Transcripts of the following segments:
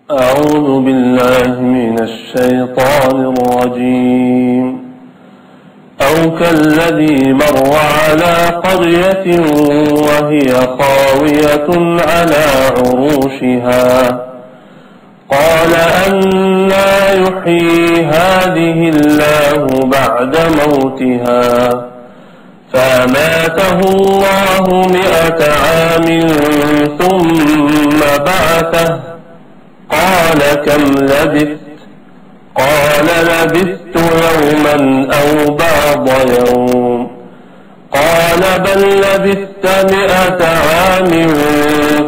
أعوذ بالله من الشيطان الرجيم أو كالذي مر على قرية وهي خاوية على عروشها قال أنى يحيي هذه الله بعد موتها فأماته الله 100 عام ثم بعثه قال كم لبثت قال لبثت يوما أو بعض يوم قال بل لبثت 100 عام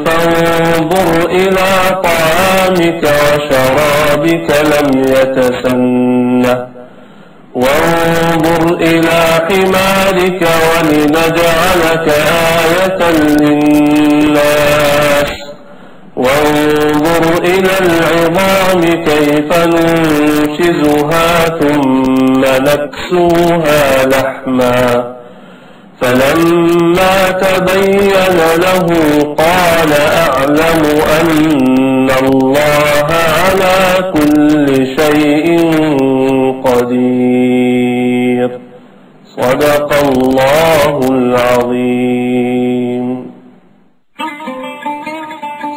فانظر إلى طعامك وشرابك لم يتسنه وانظر إلى حمارك ولنجعلك آية للناس وانظر إلى العظام كيف ننشزها ثم نكسوها لحما فلما تبين له قال أعلم أن الله على كل شيء قدير صدق الله العظيم.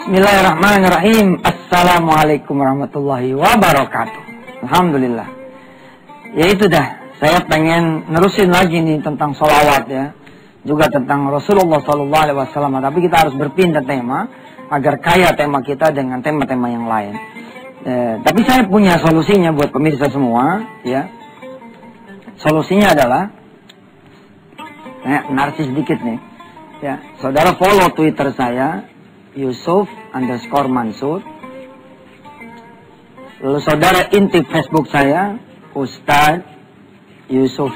Bismillahirrahmanirrahim. Assalamualaikum warahmatullahi wabarakatuh. Alhamdulillah. Ya itu dah, saya pengen nerusin lagi nih tentang sholawat ya, juga tentang Rasulullah SAW. Tapi kita harus berpindah tema agar kaya tema kita dengan tema-tema yang lain. Tapi saya punya solusinya buat pemirsa semua ya. Solusinya adalah narsis sedikit nih ya. Saudara follow Twitter saya Yusuf_Mansur. Lalu saudara intip Facebook saya Ustadz Yusuf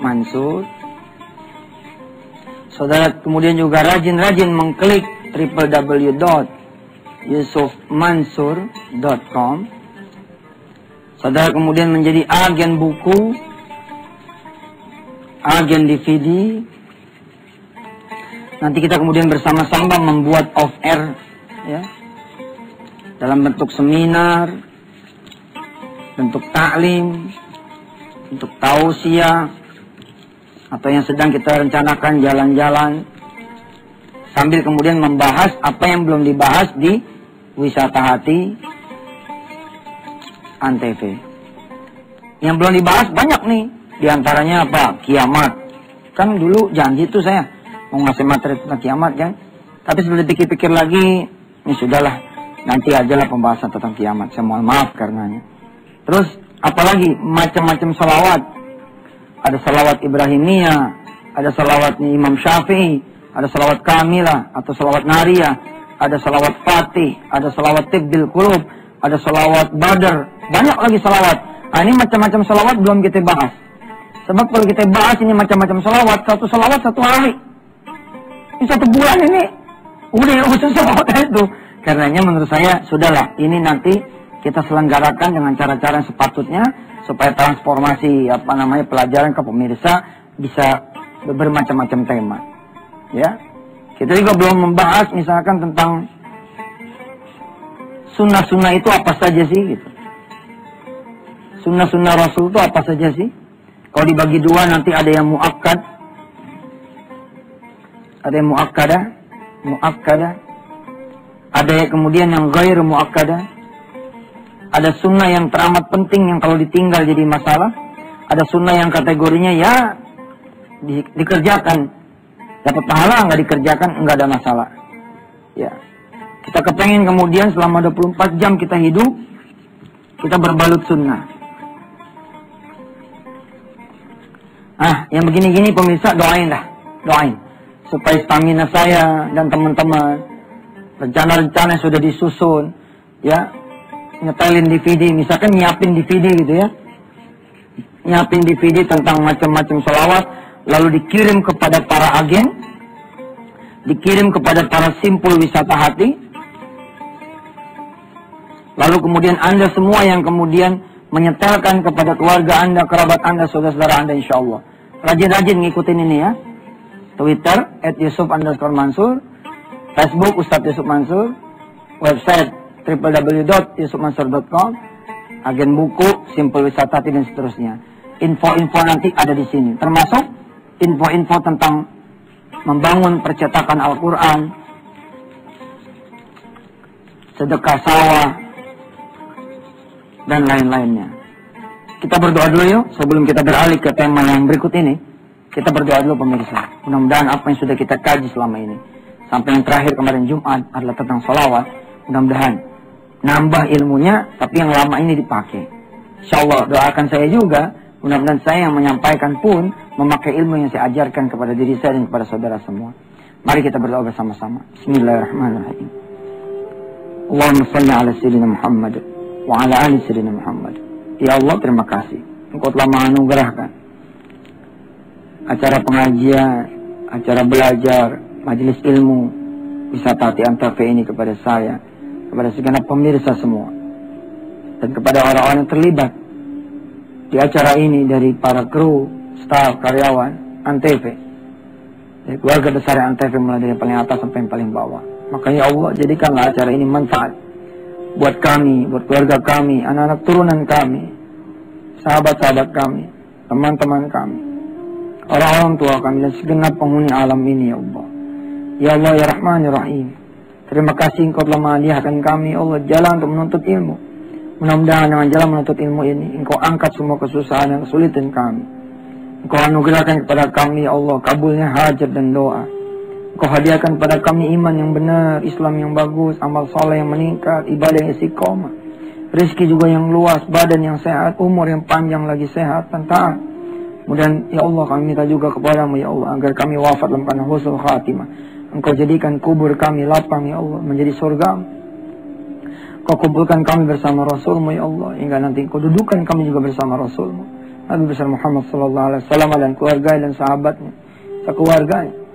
Mansur. Saudara kemudian juga rajin-rajin mengklik www.yusufmansur.com. Saudara kemudian menjadi agen buku, agen DVD. Nanti kita kemudian bersama-sama membuat off-air ya, dalam bentuk seminar, bentuk taklim, bentuk tausiah, atau yang sedang kita rencanakan jalan-jalan, sambil kemudian membahas apa yang belum dibahas di Wisata Hati Antv. Yang belum dibahas banyak nih, diantaranya apa? Kiamat. Kan dulu janji tuh saya mau ngasih materi tentang kiamat kan. Tapi setelah dipikir-pikir lagi, ini sudahlah, nanti ajalah pembahasan tentang kiamat. Saya mohon maaf karenanya. Terus apalagi macam-macam salawat. Ada salawat Ibrahimiyah, ada salawat Imam Syafi'i, ada salawat Kamilah atau salawat Nariyah, ada salawat Fatih, ada salawat Tibbil Qulub, ada salawat Badar, banyak lagi salawat. Nah, ini macam-macam salawat belum kita bahas. Sebab kalau kita bahas ini macam-macam salawat, satu salawat 1 hari. Ini 1 bulan ini udah urusan salawat itu. Karenanya menurut saya sudahlah, ini nanti kita selenggarakan dengan cara-cara yang sepatutnya supaya transformasi pelajaran ke pemirsa bisa bermacam-macam tema. Ya. Kita juga belum membahas misalkan tentang sunnah-sunnah itu apa saja sih gitu. Sunnah-sunnah Rasul itu apa saja sih? Kalau dibagi 2 nanti ada yang muakkad, ada yang muakkadah, ada yang kemudian yang ghair muakkadah. Ada sunnah yang teramat penting yang kalau ditinggal jadi masalah. Ada sunnah yang kategorinya ya dikerjakan, dapat pahala, nggak dikerjakan nggak ada masalah. Ya, kita kepengen kemudian selama 24 jam kita hidup, kita berbalut sunnah. Yang begini-gini pemirsa doain dah, doain supaya stamina saya dan teman-teman, rencana-rencana yang sudah disusun, ya, nyetelin DVD, misalkan nyiapin DVD gitu ya, nyiapin DVD tentang macam-macam sholawat, lalu dikirim kepada para agen, dikirim kepada para simpul wisata hati, lalu kemudian Anda semua yang kemudian menyetelkan kepada keluarga Anda, kerabat Anda, saudara-saudara Anda, insya Allah. Rajin-rajin ngikutin ini ya. Twitter @Yusuf_Mansur, Facebook Ustadz Yusuf Mansur, website www.yusufmansur.com, agen buku, Simpel Wisata, dan seterusnya. Info-info nanti ada di sini, termasuk info-info tentang membangun percetakan Al-Quran, sedekah sawah, dan lain-lainnya. Kita berdoa dulu yuk, sebelum kita beralih ke tema yang berikut ini. Kita berdoa dulu pemirsa. Mudah-mudahan apa yang sudah kita kaji selama ini, sampai yang terakhir kemarin Jumat adalah tentang sholawat. Mudah-mudahan nambah ilmunya, tapi yang lama ini dipakai. InsyaAllah doakan saya juga, mudah-mudahan saya yang menyampaikan pun memakai ilmu yang saya ajarkan kepada diri saya dan kepada saudara semua. Mari kita berdoa bersama-sama. Bismillahirrahmanirrahim. Allahumma salli ala sayyidina Muhammad wa ala ali sayyidina Muhammad. Ya Allah, terima kasih. Engkau telah menganugerahkan acara pengajian, acara belajar, majelis ilmu, wisata Antv ini kepada saya, kepada segenap pemirsa semua, dan kepada orang-orang yang terlibat di acara ini, dari para kru, staf, karyawan Antv, dari keluarga besar Antv, mulai dari paling atas sampai yang paling bawah. Maka ya Allah, jadikanlah acara ini manfaat buat kami, buat keluarga kami, anak-anak turunan kami, sahabat-sahabat kami, teman-teman kami, orang-orang tua kami, dan segenap penghuni alam ini ya Allah. Ya Allah ya Rahman ya Rahim, terima kasih Engkau telah menghadiahkan kami ya Allah jalan untuk menuntut ilmu. Mudah-mudahan dengan jalan menuntut ilmu ini Engkau angkat semua kesusahan dan kesulitan kami. Engkau anugerahkan kepada kami ya Allah kabulnya hajat dan doa. Engkau hadiahkan kepada kami iman yang benar, Islam yang bagus, amal soleh yang meningkat, ibadah yang istiqomah, rezeki juga yang luas, badan yang sehat, umur yang panjang lagi sehat dan taat. Kemudian ya Allah kami minta juga kepadamu ya Allah agar kami wafat dalam keadaan husnul khatimah. Engkau jadikan kubur kami lapang ya Allah menjadi surga. Engkau kumpulkan kami bersama Rasulmu ya Allah, hingga nanti Engkau dudukan kami juga bersama Rasulmu Nabi besar Muhammad sallallahu alaihi wasallam dan keluarga dan sahabatnya, sekeluarganya.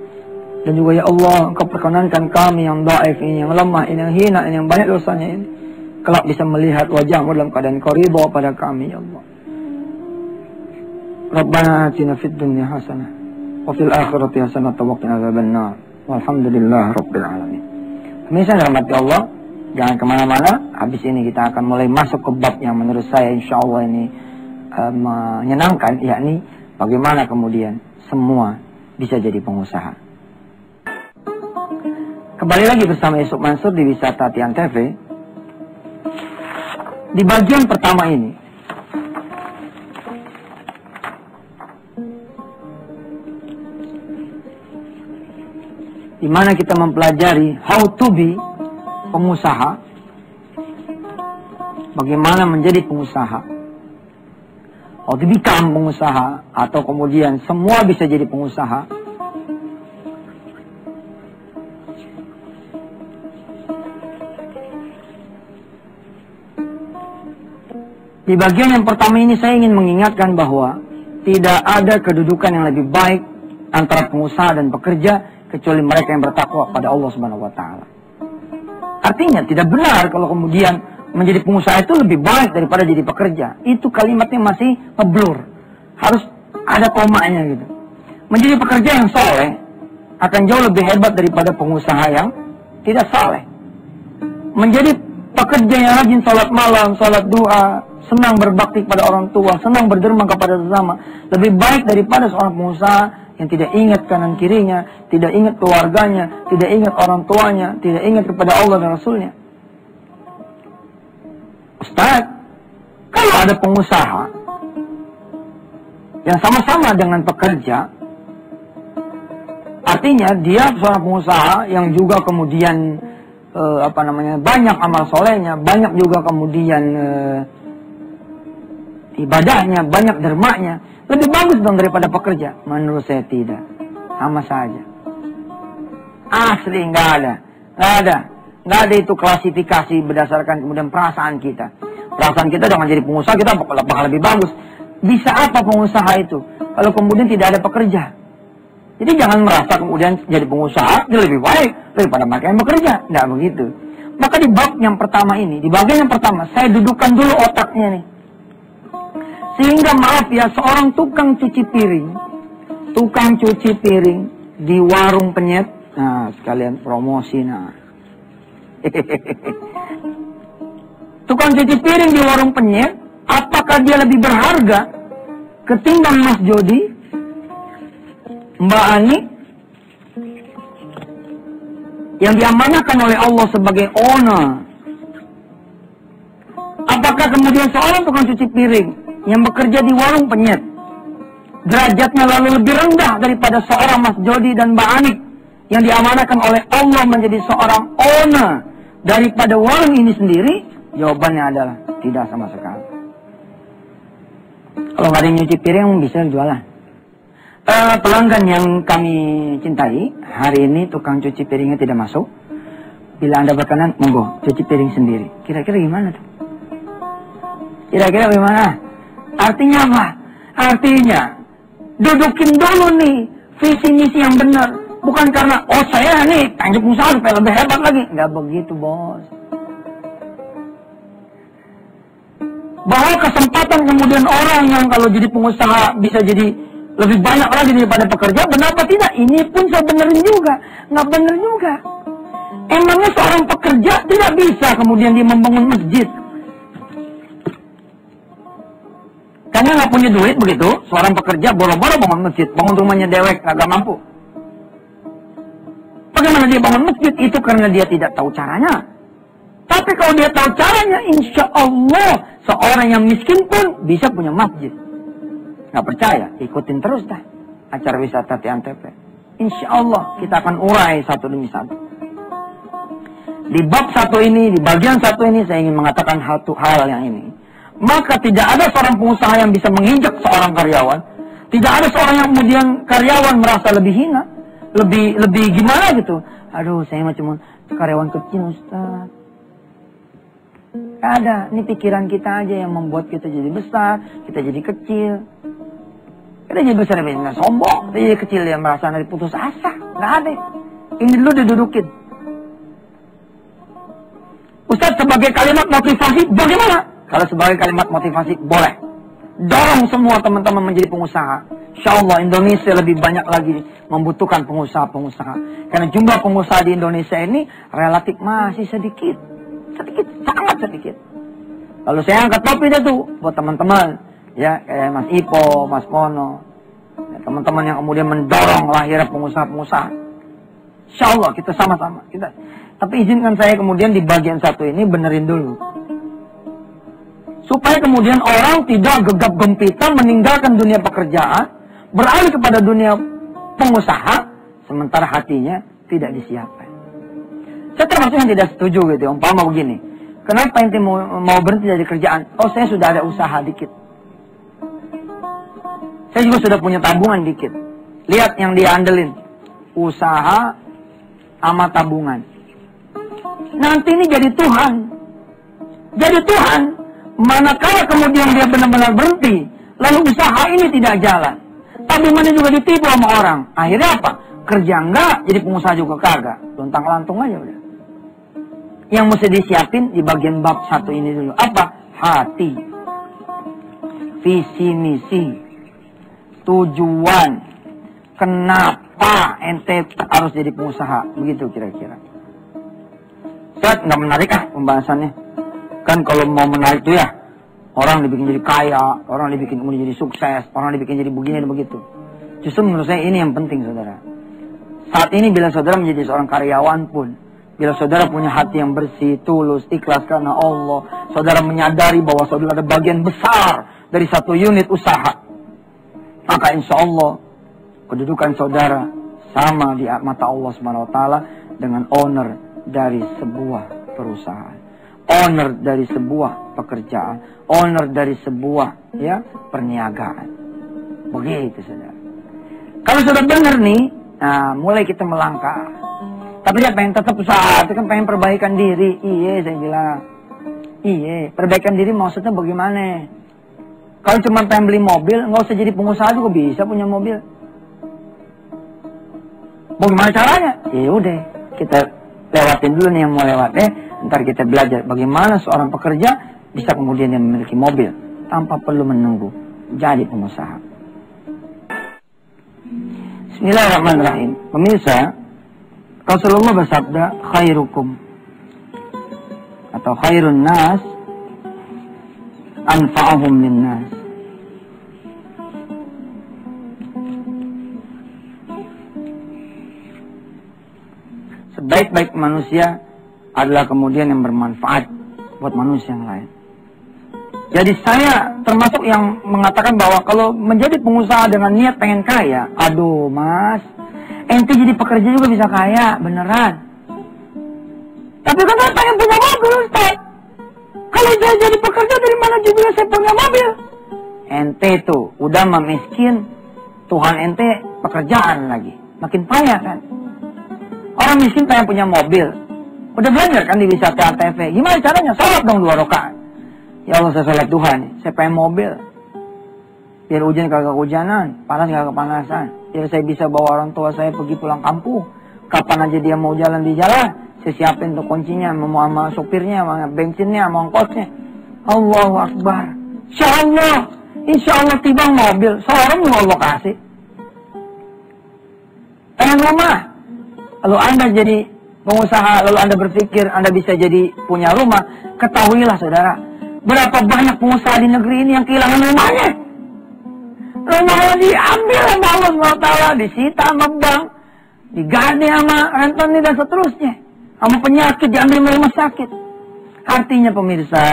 Dan juga ya Allah Engkau perkenankan kami yang dhaif ini, yang lemah ini, yang hina ini, yang banyak dosanya ini, kelak bisa melihat wajahmu dalam keadaan Engkau ridha pada kami ya Allah. Rabbana atina fid dunya hasanah wa fil akhirati hasanah wa qina adzabannar. Walhamdulillah rabbil alamin. Pemirsa dirahmati Allah, jangan kemana-mana. Habis ini kita akan mulai masuk ke bab yang menurut saya insyaallah ini menyenangkan, yakni bagaimana kemudian semua bisa jadi pengusaha. Kembali lagi bersama Yusuf Mansur di Wisata Antv. Di bagian pertama ini, di mana kita mempelajari how to be pengusaha, bagaimana menjadi pengusaha, how to become pengusaha, atau kemudian semua bisa jadi pengusaha. Di bagian yang pertama ini saya ingin mengingatkan bahwa tidak ada kedudukan yang lebih baik antara pengusaha dan pekerja kecuali mereka yang bertakwa pada Allah Subhanahu wa taala. Artinya tidak benar kalau kemudian menjadi pengusaha itu lebih baik daripada jadi pekerja. Itu kalimatnya masih ngeblur. Harus ada komanya gitu. Menjadi pekerja yang soleh akan jauh lebih hebat daripada pengusaha yang tidak soleh. Menjadi pekerja yang rajin sholat malam, sholat duha, senang berbakti kepada orang tua, senang berderma kepada sesama, lebih baik daripada seorang pengusaha yang tidak ingat kanan kirinya, tidak ingat keluarganya, tidak ingat orang tuanya, tidak ingat kepada Allah dan Rasulnya. Ustaz, kalau ada pengusaha yang sama-sama dengan pekerja, artinya dia seorang pengusaha yang juga kemudian banyak amal solehnya, banyak juga kemudian ibadahnya, banyak dermaknya, lebih bagus dong daripada pekerja. Menurut saya tidak, sama saja. Asli nggak ada itu klasifikasi berdasarkan kemudian perasaan kita. Perasaan kita dengan jadi pengusaha kita bakal lebih bagus. Bisa apa pengusaha itu kalau kemudian tidak ada pekerja? Jadi jangan merasa kemudian jadi pengusaha dia lebih baik daripada mereka yang bekerja. Tidak begitu. Maka di bab yang pertama ini, di bagian yang pertama, saya dudukkan dulu otaknya nih. Sehingga maaf ya, seorang tukang cuci piring di warung penyet. Nah, sekalian promosi nah. tukang cuci piring di warung penyet, apakah dia lebih berharga ketimbang Mas Jody, Mbak Ani, yang diamanahkan oleh Allah sebagai owner? Apakah kemudian seorang tukang cuci piring yang bekerja di warung penyet, derajatnya lalu lebih rendah daripada seorang Mas Jody dan Mbak Ani yang diamanahkan oleh Allah menjadi seorang owner daripada warung ini sendiri? Jawabannya adalah tidak sama sekali. Kalau nggak ada yang nyuci piring, bisa jualan. Pelanggan yang kami cintai, hari ini tukang cuci piringnya tidak masuk. Bila Anda berkenan, monggo cuci piring sendiri. Kira-kira gimana tuh? Kira-kira gimana? Artinya apa? Artinya dudukin dulu nih visi misi yang benar. Bukan karena, oh saya nih tanjung usaha supaya lebih hebat lagi. Nggak begitu, bos. Bahwa kesempatan kemudian orang yang kalau jadi pengusaha bisa jadi lebih banyak lagi daripada pekerja, benar apa tidak? Ini pun saya benerin juga. Nggak bener juga. Emangnya seorang pekerja tidak bisa kemudian dia membangun masjid? Karena nggak punya duit begitu, seorang pekerja boro-boro bangun masjid, bangun rumahnya dewek, nggak mampu. Bagaimana dia bangun masjid? Itu karena dia tidak tahu caranya. Tapi kalau dia tahu caranya, insya Allah seorang yang miskin pun bisa punya masjid. Nggak percaya? Ikutin terus dah acara wisata TNTP. Insya Allah kita akan urai satu demi satu. Di bab satu ini, di bagian satu ini, saya ingin mengatakan hal yang ini. Maka tidak ada seorang pengusaha yang bisa menginjak seorang karyawan. Tidak ada seorang yang kemudian karyawan merasa lebih hina, lebih gimana gitu. Aduh, saya mah cuma karyawan kecil, Ustaz. Gak ada, ini pikiran kita aja yang membuat kita jadi besar, kita jadi kecil. Kita jadi besar, kita sombong, kita jadi kecil yang merasa dari putus asa. Gak ada. Ini dulu didudukin. Ustaz, sebagai kalimat motivasi, bagaimana? Kalau sebagai kalimat motivasi, boleh. Dorong semua teman-teman menjadi pengusaha. Insya Allah Indonesia lebih banyak lagi membutuhkan pengusaha-pengusaha. Karena jumlah pengusaha di Indonesia ini relatif masih sedikit. Sedikit, sangat sedikit. Lalu saya angkat topi dah tuh buat teman-teman. Ya, kayak Mas Ipo, Mas Mono. Ya, teman-teman yang kemudian mendorong lahirnya pengusaha-pengusaha. Insya Allah kita sama-sama. Tapi izinkan saya kemudian di bagian satu ini benerin dulu. Supaya kemudian orang tidak gegap gempita meninggalkan dunia pekerjaan, beralih kepada dunia pengusaha, sementara hatinya tidak disiapkan. Saya termasuk yang tidak setuju gitu. Umpama begini, kenapa ente mau berhenti dari kerjaan? Oh, saya sudah ada usaha dikit. Saya juga sudah punya tabungan dikit. Lihat yang dia andelin, usaha sama tabungan. Nanti ini jadi Tuhan. Jadi Tuhan. Manakala kemudian dia benar-benar berhenti, lalu usaha ini tidak jalan, tabungannya juga ditipu sama orang. Akhirnya apa? Kerja enggak, jadi pengusaha juga kagak. Lontang-lantung aja udah. Yang mesti disiapin di bagian bab satu ini dulu. Apa? Hati. Visi misi. Tujuan. Kenapa ente harus jadi pengusaha? Begitu kira-kira. Ustaz, nggak menarik pembahasannya. Kan kalau mau menarik itu ya, orang dibikin jadi kaya, orang dibikin kemudian jadi sukses, orang dibikin jadi begini dan begitu. Justru menurut saya ini yang penting, saudara. Saat ini bila saudara menjadi seorang karyawan pun, bila saudara punya hati yang bersih, tulus, ikhlas karena Allah, saudara menyadari bahwa saudara ada bagian besar dari satu unit usaha, maka insya Allah kedudukan saudara sama di mata Allah SWT dengan owner dari sebuah perusahaan. Owner dari sebuah pekerjaan, owner dari sebuah perniagaan. Begitu saudara. Kalau sudah benar nih, nah mulai kita melangkah. Tapi dia pengen tetap usaha, dia kan pengen perbaikan diri. Iya saya bilang, iya perbaikan diri maksudnya bagaimana? Kalau cuma pengen beli mobil, nggak usah jadi pengusaha juga bisa punya mobil. Bagaimana caranya? Ya udah kita lewatin dulu nih yang mau lewatnya. Ntar kita belajar bagaimana seorang pekerja bisa kemudian yang memiliki mobil tanpa perlu menunggu jadi pengusaha. Bismillahirrahmanirrahim. Pemirsa, Rasulullah bersabda, khairukum atau khairun nas anfa'uhum linnas. Sebaik-baik manusia adalah kemudian yang bermanfaat buat manusia yang lain. Jadi saya termasuk yang mengatakan bahwa kalau menjadi pengusaha dengan niat pengen kaya, aduh mas, ente jadi pekerja juga bisa kaya, beneran. Tapi kan saya pengen punya mobil, Ustaz. Kalau saya jadi pekerja dari mana juga saya punya mobil? Ente tuh udah miskin, Tuhan ente pekerjaan lagi, makin payah kan. Orang miskin pengen punya mobil, udah belajar kan di wisata ATV, gimana caranya? Salat dong 2 rakaat. Ya Allah saya salat Tuhan, saya pengen mobil. Biar hujan kagak hujanan, panas kagak kepanasan. Biar saya bisa bawa orang tua saya pergi pulang kampung. Kapan aja dia mau jalan di jalan, saya siapin tuh kuncinya, sama sopirnya, sama bensinnya, sama ongkosnya. Allahu Akbar. Insya Allah tiba mobil, seorang mau Allah kasih. Pengen rumah. Lalu Anda jadi pengusaha, lalu Anda berpikir Anda bisa jadi punya rumah, ketahuilah saudara, berapa banyak pengusaha di negeri ini yang kehilangan rumahnya. Rumahnya diambil sama Allah SWT, disita sama bank, digade sama rentenir dan seterusnya. Sama penyakit, diambil sama rumah sakit. Artinya pemirsa,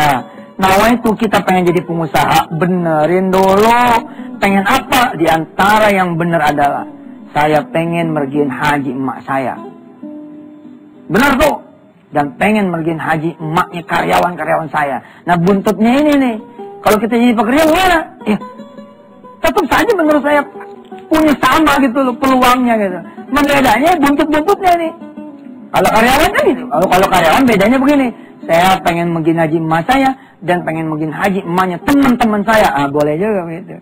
nawaitu kita pengen jadi pengusaha, benerin dulu. Pengen apa? Di antara yang bener adalah, saya pengen mergiin haji emak saya. Benar tuh. Dan pengen mergiin haji emaknya karyawan-karyawan saya. Nah buntutnya ini nih, kalau kita jadi pekerja gimana? Ya, tetap saja menurut saya punya sama gitu loh peluangnya gitu. Bedanya buntut-buntutnya nih. Kalau karyawan kan gitu. Kalau karyawan bedanya begini. Saya pengen mergiin haji emak saya dan pengen mergiin haji emaknya teman-teman saya. Ah boleh juga gitu.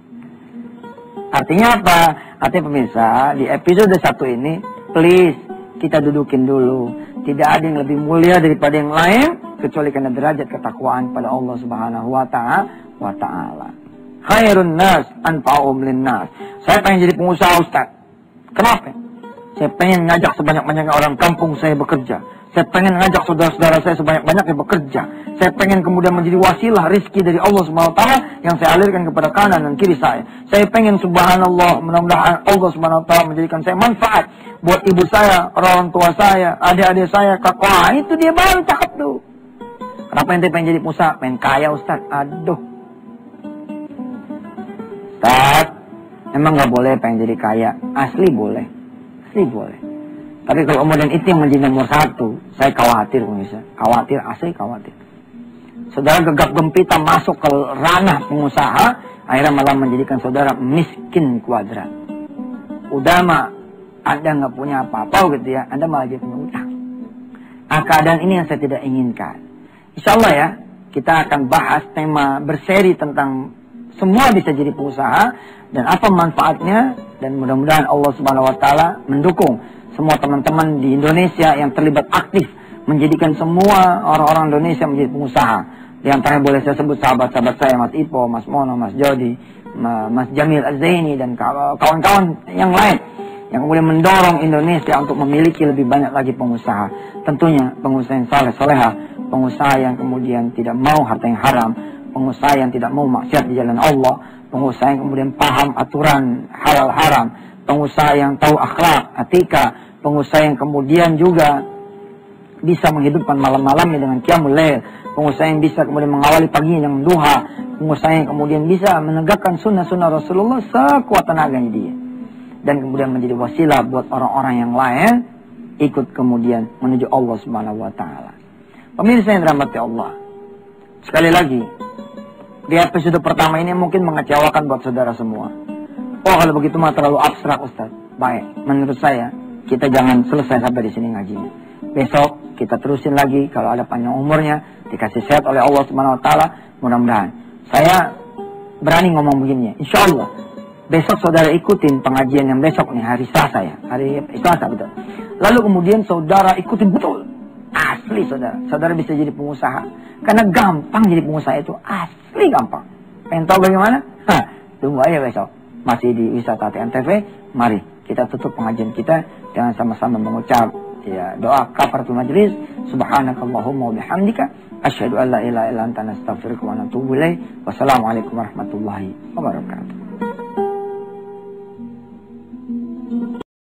Artinya apa? Artinya pemirsa, di episode 1 ini, please kita dudukin dulu. Tidak ada yang lebih mulia daripada yang lain kecuali karena derajat ketakwaan pada Allah Subhanahu wa taala. Khairun nas anfa'uhum linnas. Saya pengen jadi pengusaha, Ustaz. Kenapa? Saya pengen ngajak sebanyak-banyaknya orang kampung saya bekerja. Saya pengen ngajak saudara-saudara saya sebanyak-banyaknya bekerja. Saya pengen kemudian menjadi wasilah rizki dari Allah Subhanahu wa taala yang saya alirkan kepada kanan dan kiri saya. Saya pengen subhanallah, mudah-mudahan Allah Subhanahu wa taala menjadikan saya manfaat buat ibu saya, orang tua saya, adik-adik saya, kakak. Itu dia baru cakep tuh. Kenapa ente pengen jadi pengusaha? Pengen kaya, Ustaz. Aduh. Ustaz, emang gak boleh pengen jadi kaya? Asli boleh. Asli boleh. Tapi kalau kemudian itu yang menjadi nomor 1, saya khawatir, pemirsa. Khawatir, asli khawatir. Saudara gegap gempita masuk ke ranah pengusaha, akhirnya malah menjadikan saudara miskin kuadrat. Udah mah, Anda nggak punya apa-apa gitu ya, Anda malah jadi punya utang. Keadaan ini yang saya tidak inginkan. Insya Allah ya, kita akan bahas tema berseri tentang semua bisa jadi pengusaha dan apa manfaatnya, dan mudah-mudahan Allah Subhanahu wa taala mendukung semua teman-teman di Indonesia yang terlibat aktif menjadikan semua orang-orang Indonesia menjadi pengusaha. Di antaranya boleh saya sebut sahabat-sahabat saya, Mas Ipo, Mas Mono, Mas Jody, Mas Jamil Az-Zaini dan kawan-kawan yang lain yang kemudian mendorong Indonesia untuk memiliki lebih banyak lagi pengusaha. Tentunya pengusaha yang saleh soleha, pengusaha yang kemudian tidak mau harta yang haram, pengusaha yang tidak mau maksiat di jalan Allah, pengusaha yang kemudian paham aturan halal haram, pengusaha yang tahu akhlak, etika, pengusaha yang kemudian juga bisa menghidupkan malam-malamnya dengan qiyamul lail, pengusaha yang bisa kemudian mengawali paginya dengan duha, pengusaha yang kemudian bisa menegakkan sunnah-sunnah Rasulullah sekuat tenaganya dia, dan kemudian menjadi wasilah buat orang-orang yang lain ikut kemudian menuju Allah Subhanahu wa taala. Pemirsa yang dirahmati Allah, sekali lagi di episode pertama ini mungkin mengecewakan buat saudara semua. Oh kalau begitu mah terlalu abstrak, Ustaz. Baik, menurut saya kita jangan selesai sampai di sini ngajinya. Besok kita terusin lagi kalau ada panjang umurnya, dikasih sehat oleh Allah Subhanahu wa taala, mudah-mudahan. Saya berani ngomong begini, insya Allah besok saudara ikutin pengajian yang besok nih, hari Selasa ya, hari Selasa betul. Lalu kemudian saudara ikutin betul, asli saudara bisa jadi pengusaha. Karena gampang jadi pengusaha itu, asli gampang. Pengen tahu bagaimana? Tunggu aja besok. Masih di Wisata TNTV, mari kita tutup pengajian kita dengan sama-sama mengucap ya doa kafaratul majlis, subhanakallahumma wa bihamdika Asyhadu an la ilaha illa anta, nastaghfiruka wa natubu ilaik. Wassalamualaikum warahmatullahi wabarakatuh.